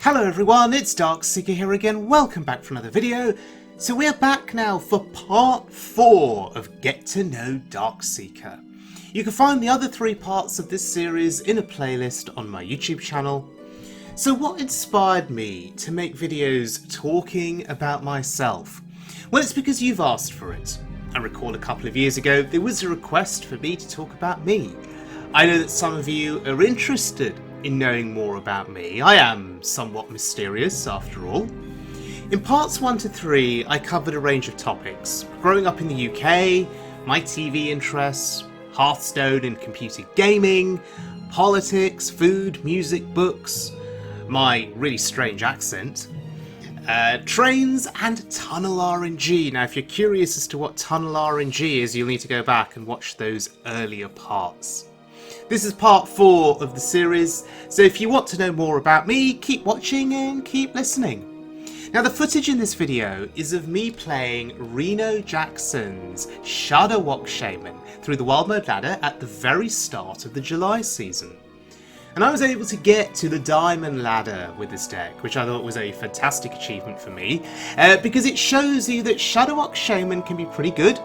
Hello everyone, it's Darkseeker here again. Welcome back for another video. So we're back now for part 4 of Get to Know Darkseeker. You can find the other 3 parts of this series in a playlist on my YouTube channel. So what inspired me to make videos talking about myself? Well, it's because you've asked for it. I recall a couple of years ago there was a request for me to talk about me. I know that some of you are interested in knowing more about me. I am somewhat mysterious after all. In parts 1 to 3 I covered a range of topics. Growing up in the UK, my TV interests, Hearthstone and computer gaming, politics, food, music, books, my really strange accent, trains and tunnel RNG. Now if you're curious as to what tunnel RNG is, you'll need to go back and watch those earlier parts. This is part 4 of the series, so if you want to know more about me, keep watching and keep listening. Now the footage in this video is of me playing RenoJackson's Shudderwock Shaman through the Wild Mode ladder at the very start of the July season. And I was able to get to the Diamond ladder with this deck, which I thought was a fantastic achievement for me, because it shows you that Shudderwock Shaman can be pretty good.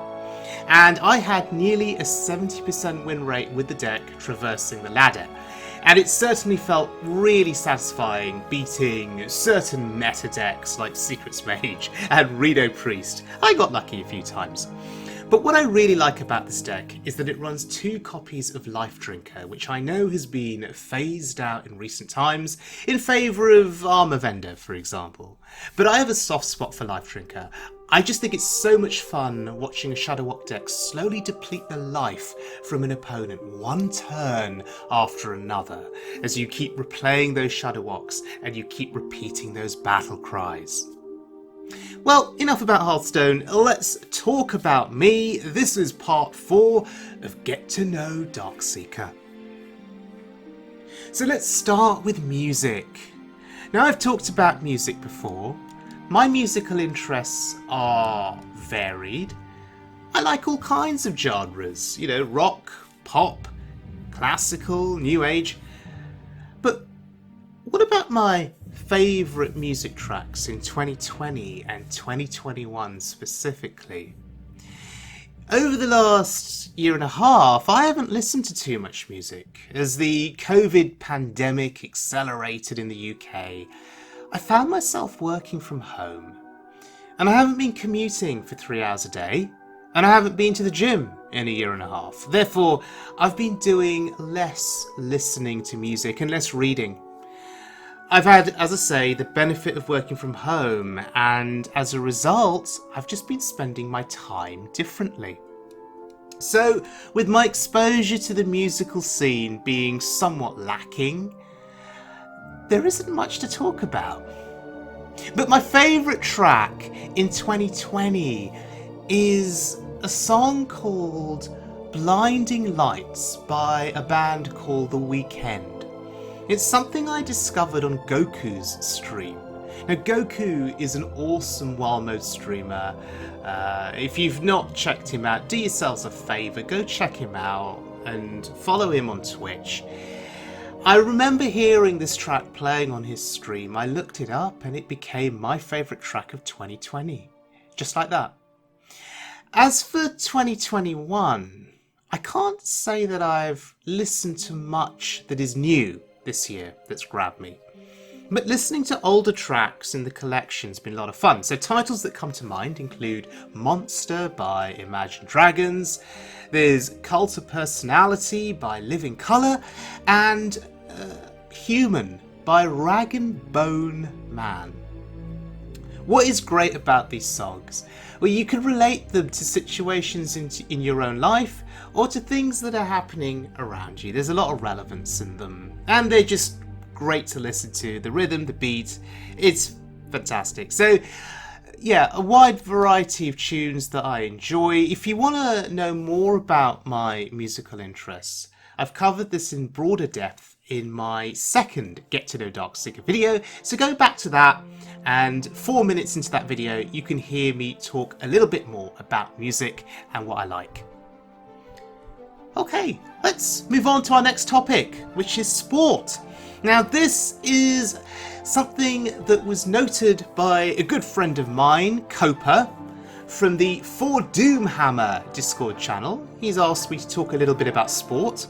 And I had nearly a 70% win rate with the deck traversing the ladder. And it certainly felt really satisfying beating certain meta decks like Secrets Mage and Reno Priest. I got lucky a few times. But what I really like about this deck is that it runs 2 copies of Lifedrinker, which I know has been phased out in recent times in favour of Armor Vendor, for example. But I have a soft spot for Lifedrinker. I just think it's so much fun watching a Shudderwock deck slowly deplete the life from an opponent one turn after another, as you keep replaying those Shudderwocks and you keep repeating those battle cries. Well, enough about Hearthstone, let's talk about me. This is part 4 of Get to Know Darkseeker. So let's start with music. Now I've talked about music before. My musical interests are varied. I like all kinds of genres, you know, rock, pop, classical, new age. But what about my favourite music tracks in 2020 and 2021 specifically? Over the last year and a half, I haven't listened to too much music. As the COVID pandemic accelerated in the UK, I found myself working from home. And I haven't been commuting for 3 hours a day, and I haven't been to the gym in a year and a half. Therefore, I've been doing less listening to music and less reading. I've had, as I say, the benefit of working from home, and as a result, I've just been spending my time differently. So, with my exposure to the musical scene being somewhat lacking, there isn't much to talk about. But my favourite track in 2020 is a song called Blinding Lights by a band called The Weeknd. It's something I discovered on Goku's stream. Now Goku is an awesome Wild Mode streamer. If you've not checked him out, do yourselves a favour, go check him out and follow him on Twitch. I remember hearing this track playing on his stream. I looked it up and it became my favourite track of 2020. Just like that. As for 2021, I can't say that I've listened to much that is new this year that's grabbed me. But listening to older tracks in the collection's been a lot of fun. So titles that come to mind include Monster by Imagine Dragons, there's Cult of Personality by Living Colour, and Human by Rag and Bone Man. What is great about these songs? Well, you can relate them to situations in your own life or to things that are happening around you. There's a lot of relevance in them, and they're just great to listen to. The rhythm, the beat, it's fantastic. So yeah, a wide variety of tunes that I enjoy. If you want to know more about my musical interests, I've covered this in broader depth in my second Get to Know Darkseeker video, so go back to that, and 4 minutes into that video you can hear me talk a little bit more about music and what I like. Okay, let's move on to our next topic, which is sport. Now, this is something that was noted by a good friend of mine, Copa, from the For Doomhammer Discord channel. He's asked me to talk a little bit about sport.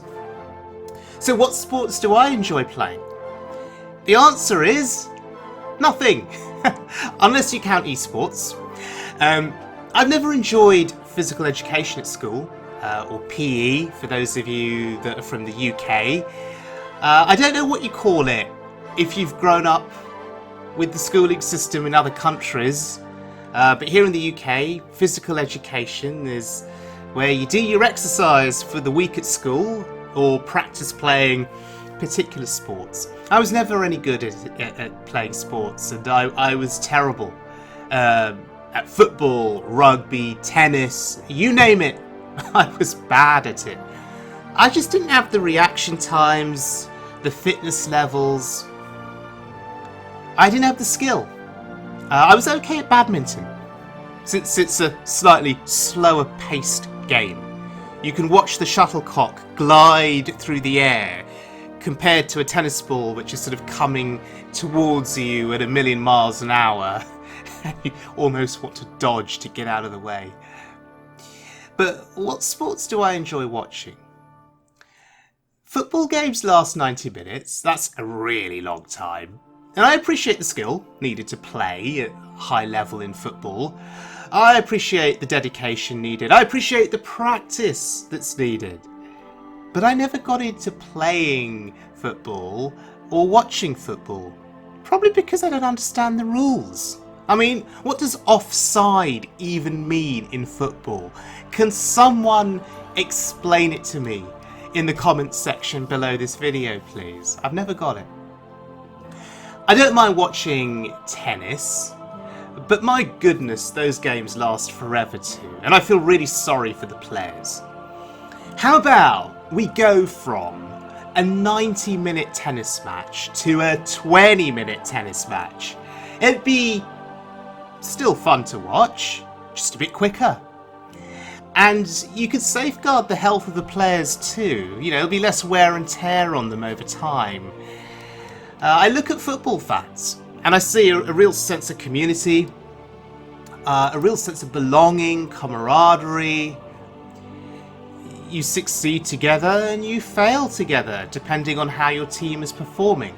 So what sports do I enjoy playing? The answer is nothing, unless you count esports. I've never enjoyed physical education at school, or PE for those of you that are from the UK. I don't know what you call it if you've grown up with the schooling system in other countries, but here in the UK, physical education is where you do your exercise for the week at school or practice playing particular sports. I was never any good at playing sports, and I was terrible at football, rugby, tennis, you name it. I was bad at it. I just didn't have the reaction times, the fitness levels. I didn't have the skill. I was okay at badminton, since it's a slightly slower paced game. You can watch the shuttlecock glide through the air, compared to a tennis ball which is sort of coming towards you at 1,000,000 miles an hour. You almost want to dodge to get out of the way. But what sports do I enjoy watching? Football games last 90 minutes. That's a really long time. And I appreciate the skill needed to play at high level in football. I appreciate the dedication needed. I appreciate the practice that's needed. But I never got into playing football or watching football. Probably because I don't understand the rules. I mean, what does offside even mean in football? Can someone explain it to me in the comments section below this video, please? I've never got it. I don't mind watching tennis, but my goodness, those games last forever too, and I feel really sorry for the players. How about we go from a 90-minute tennis match to a 20-minute tennis match? It'd be still fun to watch, just a bit quicker. And you could safeguard the health of the players too. You know, there'll be less wear and tear on them over time. I look at football fans and I see a real sense of community, a real sense of belonging, camaraderie. You succeed together and you fail together, depending on how your team is performing.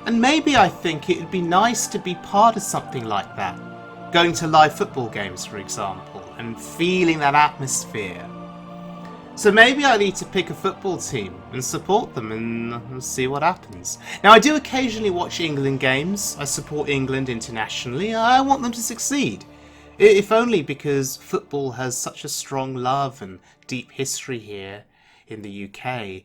And maybe I think it would be nice to be part of something like that. Going to live football games, for example, and feeling that atmosphere. So maybe I need to pick a football team and support them and see what happens. Now, I do occasionally watch England games. I support England internationally. I want them to succeed. If only because football has such a strong love and deep history here in the UK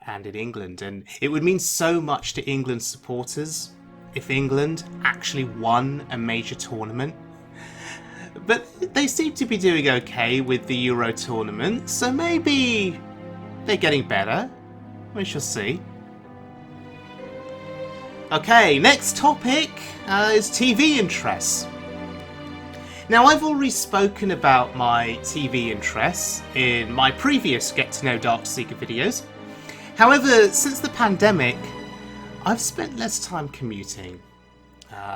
and in England. And it would mean so much to England supporters if England actually won a major tournament. But they seem to be doing okay with the Euro tournament, so maybe they're getting better. We shall see. Okay, next topic is TV interests. Now, I've already spoken about my TV interests in my previous Get to Know Darkseeker videos. However, since the pandemic, I've spent less time commuting,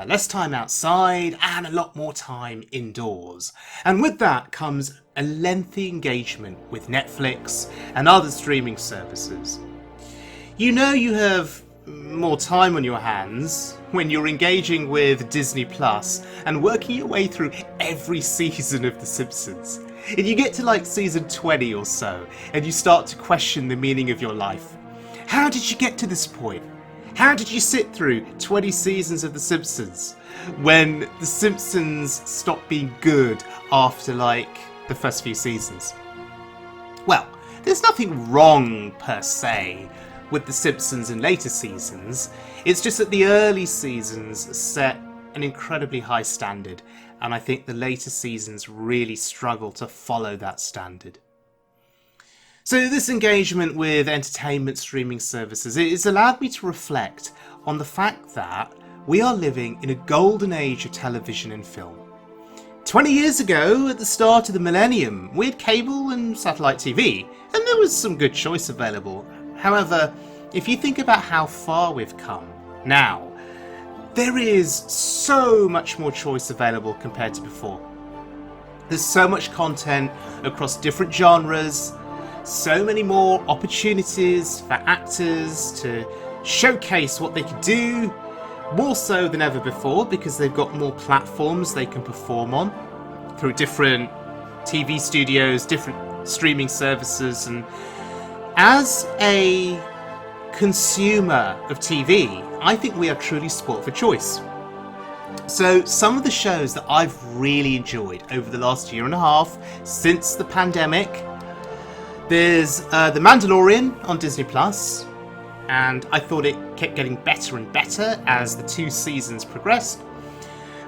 less time outside, and a lot more time indoors. And with that comes a lengthy engagement with Netflix and other streaming services. You know you have more time on your hands when you're engaging with Disney Plus and working your way through every season of The Simpsons. And you get to like season 20 or so, and you start to question the meaning of your life. How did you get to this point? How did you sit through 20 seasons of The Simpsons when The Simpsons stopped being good after like the first few seasons? Well, there's nothing wrong per se with The Simpsons in later seasons. It's just that the early seasons set an incredibly high standard, and I think the later seasons really struggle to follow that standard. So this engagement with entertainment streaming services, it's allowed me to reflect on the fact that we are living in a golden age of television and film. 20 years ago, at the start of the millennium, we had cable and satellite TV, and there was some good choice available. However, if you think about how far we've come now, there is so much more choice available compared to before. There's so much content across different genres, so many more opportunities for actors to showcase what they can do, more so than ever before because they've got more platforms they can perform on through different TV studios, different streaming services. And as a consumer of TV, I think we are truly spoilt for choice. So some of the shows that I've really enjoyed over the last year and a half since the pandemic, there's The Mandalorian on Disney+, and I thought it kept getting better and better as the 2 seasons progressed.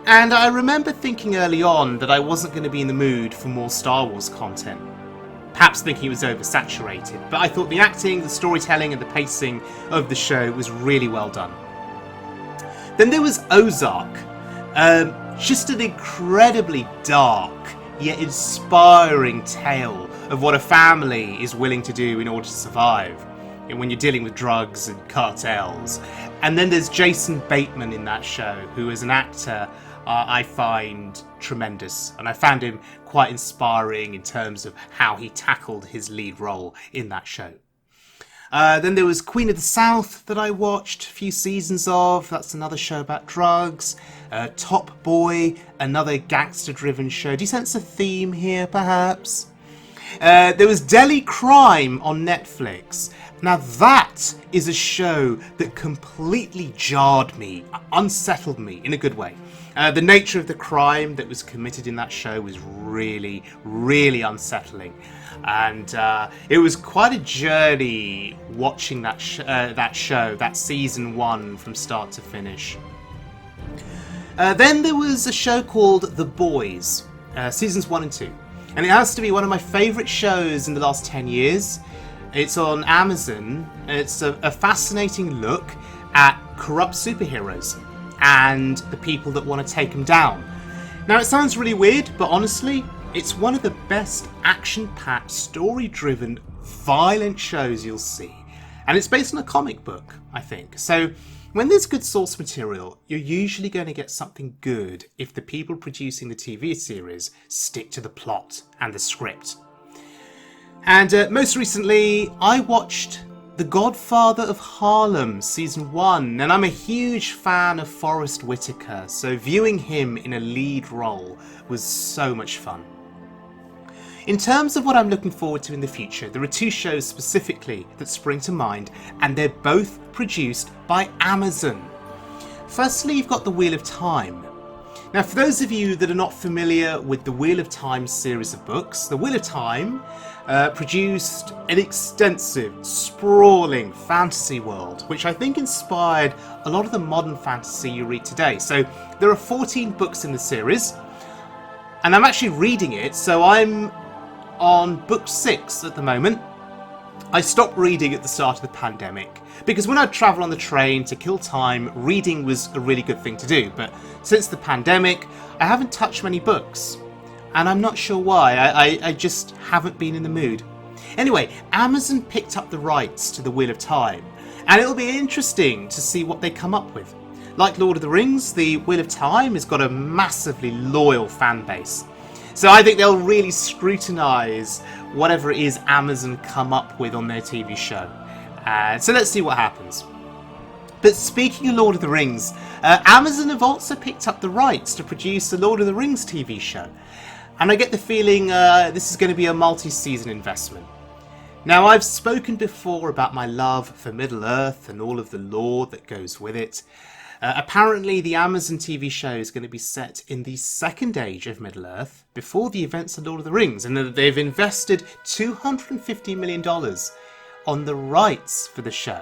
And I remember thinking early on that I wasn't going to be in the mood for more Star Wars content, perhaps thinking it was oversaturated, but I thought the acting, the storytelling and the pacing of the show was really well done. Then there was Ozark, just an incredibly dark yet inspiring tale of what a family is willing to do in order to survive when you're dealing with drugs and cartels. And then there's Jason Bateman in that show, who as an actor I find tremendous, and I found him quite inspiring in terms of how he tackled his lead role in that show. Then there was Queen of the South that I watched a few seasons of. That's another show about drugs. Top Boy, another gangster-driven show. Do you sense a theme here, perhaps? There was Delhi Crime on Netflix. Now that is a show that completely jarred me, unsettled me in a good way. The nature of the crime that was committed in that show was really, really unsettling. And it was quite a journey watching that show, that season 1 from start to finish. Then there was a show called The Boys, seasons 1 and 2. And it has to be one of my favourite shows in the last 10 years. It's on Amazon. It's a fascinating look at corrupt superheroes and the people that want to take them down. Now it sounds really weird, but honestly, it's one of the best action-packed, story-driven, violent shows you'll see. And it's based on a comic book, I think. So when there's good source material, you're usually going to get something good if the people producing the TV series stick to the plot and the script. And most recently, I watched The Godfather of Harlem season 1, and I'm a huge fan of Forrest Whitaker, so viewing him in a lead role was so much fun. In terms of what I'm looking forward to in the future, there are 2 shows specifically that spring to mind, and they're both produced by Amazon. Firstly, you've got The Wheel of Time. Now, for those of you that are not familiar with the Wheel of Time series of books, The Wheel of Time produced an extensive, sprawling fantasy world, which I think inspired a lot of the modern fantasy you read today. So there are 14 books in the series, and I'm actually reading it, so I'm on book 6 at the moment. I stopped reading at the start of the pandemic because when I'd travel on the train to kill time, reading was a really good thing to do. But since the pandemic, I haven't touched many books, and I'm not sure why. I just haven't been in the mood. Anyway, Amazon picked up the rights to The Wheel of Time, and it'll be interesting to see what they come up with. Like Lord of the Rings, The Wheel of Time has got a massively loyal fan base. So I think they'll really scrutinise whatever it is Amazon come up with on their TV show. So let's see what happens. But speaking of Lord of the Rings, Amazon have also picked up the rights to produce the Lord of the Rings TV show. And I get the feeling this is going to be a multi-season investment. Now, I've spoken before about my love for Middle-earth and all of the lore that goes with it. Apparently, the Amazon TV show is going to be set in the second age of Middle-earth, before the events of Lord of the Rings, and they've invested $250 million on the rights for the show.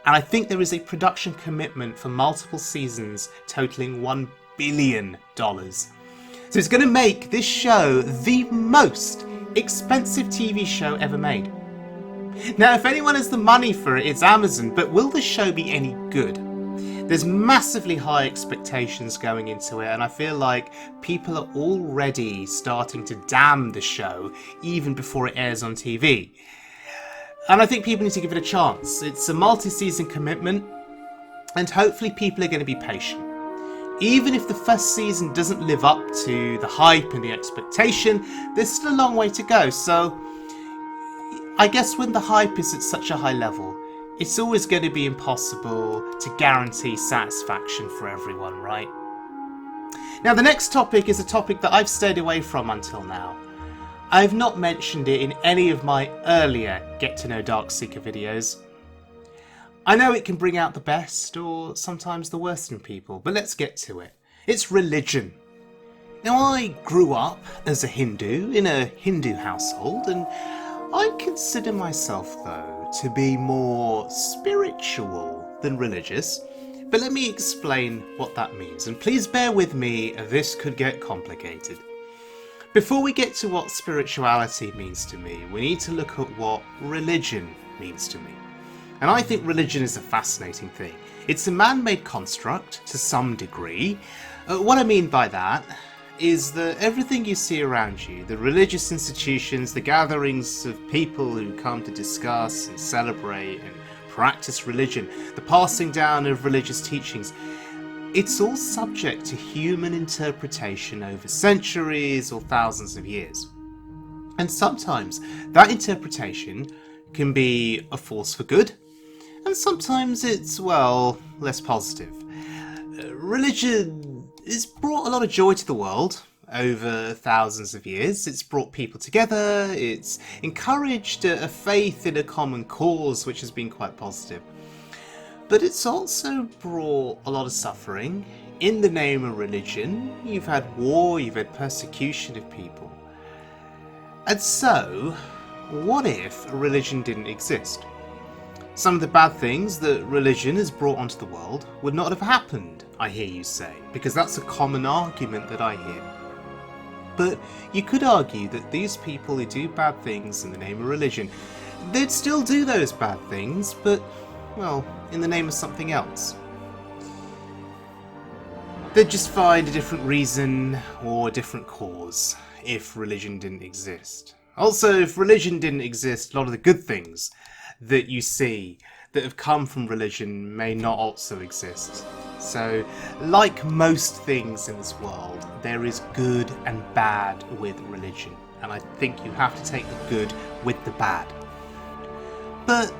And I think there is a production commitment for multiple seasons totaling $1 billion. So it's going to make this show the most expensive TV show ever made. Now, if anyone has the money for it, it's Amazon, but will the show be any good? There's massively high expectations going into it, and I feel like people are already starting to damn the show even before it airs on TV. And I think people need to give it a chance. It's a multi-season commitment, and hopefully people are going to be patient. Even if the first season doesn't live up to the hype and the expectation, there's still a long way to go. So I guess when the hype is at such a high level, it's always going to be impossible to guarantee satisfaction for everyone, right? Now, the next topic is a topic that I've stayed away from until now. I've not mentioned it in any of my earlier Get to Know Darkseeker videos. I know it can bring out the best or sometimes the worst in people, but let's get to it. It's religion. Now, I grew up as a Hindu in a Hindu household, and I consider myself, though, to be more spiritual than religious. But let me explain what that means, and please bear with me, this could get complicated. Before we get to what spirituality means to me, we need to look at what religion means to me. And I think religion is a fascinating thing. It's a man-made construct to some degree. What I mean by that is that everything you see around you, the religious institutions, the gatherings of people who come to discuss and celebrate and practice religion, the passing down of religious teachings, it's all subject to human interpretation over centuries or thousands of years. And sometimes that interpretation can be a force for good, and sometimes it's, well, less positive. Religion has brought a lot of joy to the world over thousands of years. It's brought people together, it's encouraged a faith in a common cause, which has been quite positive. But it's also brought a lot of suffering. In the name of religion, you've had war, you've had persecution of people. And so, what if religion didn't exist? Some of the bad things that religion has brought onto the world would not have happened, I hear you say, because that's a common argument that I hear. But you could argue that these people who do bad things in the name of religion, they'd still do those bad things, but, well, in the name of something else. They'd just find a different reason or a different cause if religion didn't exist. Also, if religion didn't exist, a lot of the good things that you see that have come from religion may not also exist. So, like most things in this world, there is good and bad with religion, and I think you have to take the good with the bad. But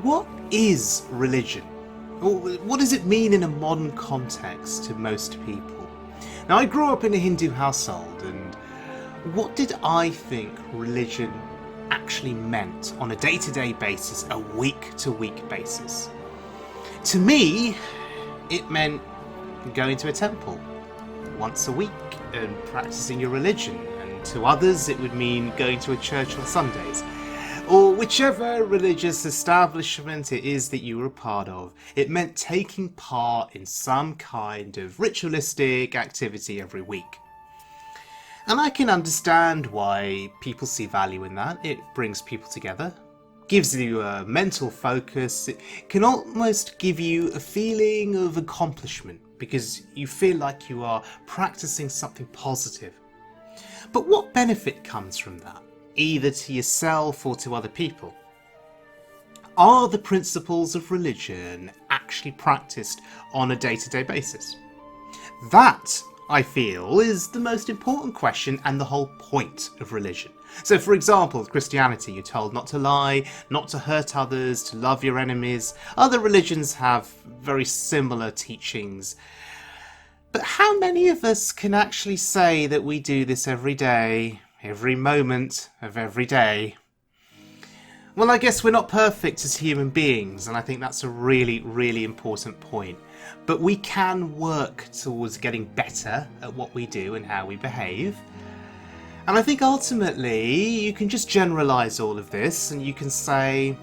what is religion? What does it mean in a modern context to most people? Now, I grew up in a Hindu household, and what did I think religion actually meant on a day-to-day basis, a week-to-week basis? To me, it meant going to a temple once a week and practicing your religion, and to others it would mean going to a church on Sundays, or whichever religious establishment it is that you were a part of. It meant taking part in some kind of ritualistic activity every week. And I can understand why people see value in that. It brings people together, gives you a mental focus. It can almost give you a feeling of accomplishment because you feel like you are practicing something positive. But what benefit comes from that, either to yourself or to other people? Are the principles of religion actually practiced on a day-to-day basis? That, I feel, is the most important question and the whole point of religion. So, for example, with Christianity, you're told not to lie, not to hurt others, to love your enemies. Other religions have very similar teachings. But how many of us can actually say that we do this every day, every moment of every day? Well, I guess we're not perfect as human beings, and I think that's a really, really important point. But we can work towards getting better at what we do and how we behave. And I think ultimately you can just generalise all of this and you can say,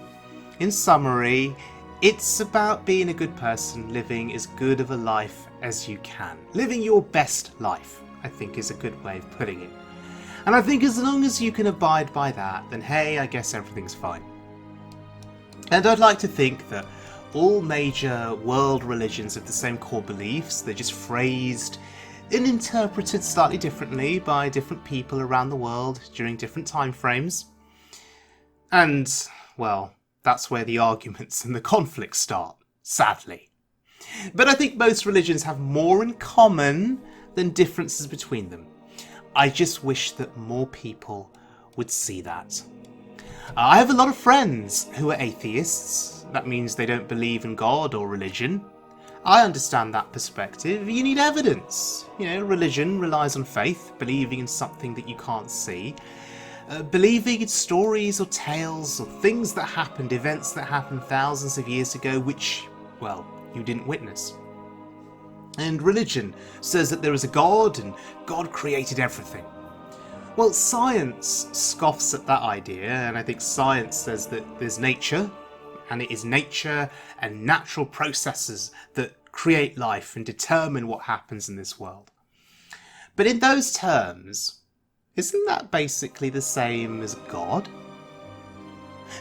in summary, it's about being a good person, living as good of a life as you can. Living your best life, I think, is a good way of putting it. And I think as long as you can abide by that, then hey, I guess everything's fine. And I'd like to think that all major world religions have the same core beliefs. They're just phrased and interpreted slightly differently by different people around the world during different time frames. And, well, that's where the arguments and the conflicts start, sadly. But I think most religions have more in common than differences between them. I just wish that more people would see that. I have a lot of friends who are atheists. That means they don't believe in God or religion. I understand that perspective. You need evidence. Religion relies on faith, believing in something that you can't see. Believing in stories or tales or things that happened, events that happened thousands of years ago, which, well, you didn't witness. And religion says that there is a God and God created everything. Well, science scoffs at that idea, and I think science says that there's nature, and it is nature and natural processes that create life and determine what happens in this world. But in those terms, isn't that basically the same as God?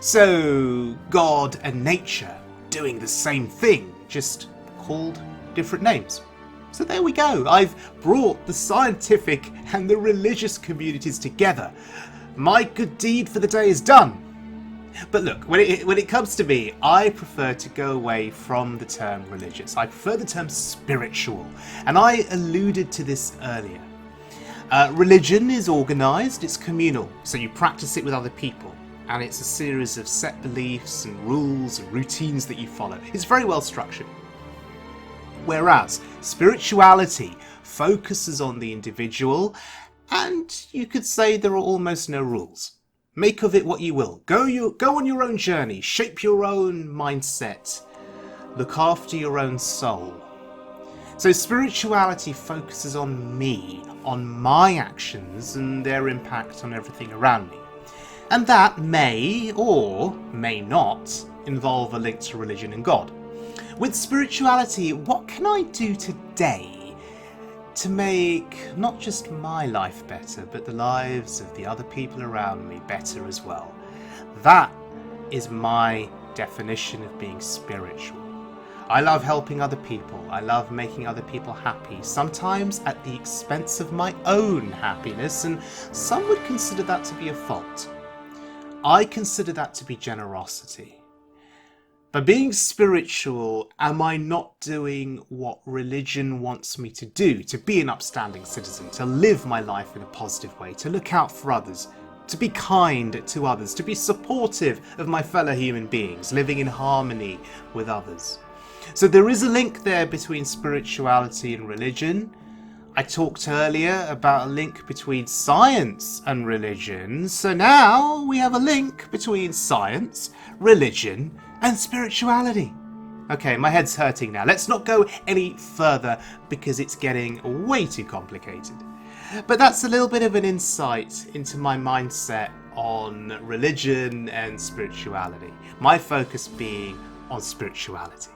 So, God and nature doing the same thing, just called different names. So there we go. I've brought the scientific and the religious communities together. My good deed for the day is done. But look, when it comes to me, I prefer to go away from the term religious. I prefer the term spiritual. And I alluded to this earlier. Religion is organised, it's communal, so you practice it with other people. And it's a series of set beliefs and rules and routines that you follow. It's very well structured. Whereas spirituality focuses on the individual, and you could say there are almost no rules. Make of it what you will. Go on your own journey, shape your own mindset, look after your own soul. So spirituality focuses on me, on my actions and their impact on everything around me. And that may or may not involve a link to religion and God. With spirituality, what can I do today to make not just my life better, but the lives of the other people around me better as well? That is my definition of being spiritual. I love helping other people. I love making other people happy, sometimes at the expense of my own happiness, and some would consider that to be a fault. I consider that to be generosity. By being spiritual, am I not doing what religion wants me to do? To be an upstanding citizen, to live my life in a positive way, to look out for others, to be kind to others, to be supportive of my fellow human beings, living in harmony with others. So there is a link there between spirituality and religion. I talked earlier about a link between science and religion, so now we have a link between science, religion, and spirituality. Okay, my head's hurting now. Let's not go any further because it's getting way too complicated. But that's a little bit of an insight into my mindset on religion and spirituality. My focus being on spirituality.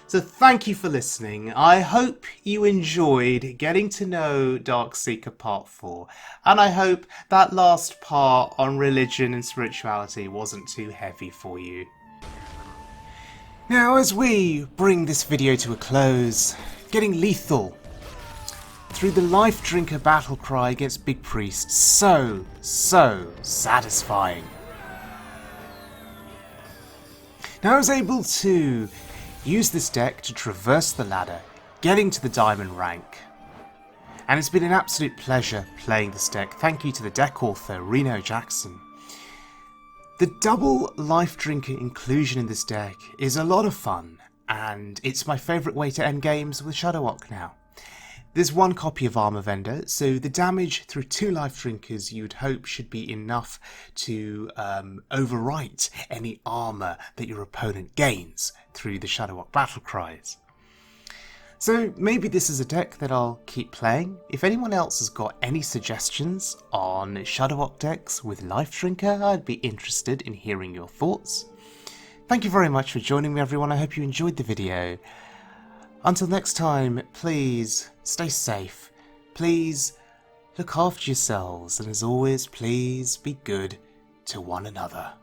So thank you for listening. I hope you enjoyed getting to know Darkseeker Part 4. And I hope that last part on religion and spirituality wasn't too heavy for you. Now, as we bring this video to a close, getting lethal through the Lifedrinker battle cry against Big Priest, so satisfying. Now I was able to use this deck to traverse the ladder, getting to the diamond rank. And it's been an absolute pleasure playing this deck. Thank you to the deck author, RenoJackson. The double Lifedrinker inclusion in this deck is a lot of fun, and it's my favourite way to end games with Shudderwock now. There's one copy of Armour Vendor, so the damage through 2 Lifedrinkers you'd hope should be enough to overwrite any armour that your opponent gains through the Shudderwock battle cries. So maybe this is a deck that I'll keep playing. If anyone else has got any suggestions on Shudderwock decks with Lifedrinker, I'd be interested in hearing your thoughts. Thank you very much for joining me, everyone. I hope you enjoyed the video. Until next time, please stay safe. Please look after yourselves. And as always, please be good to one another.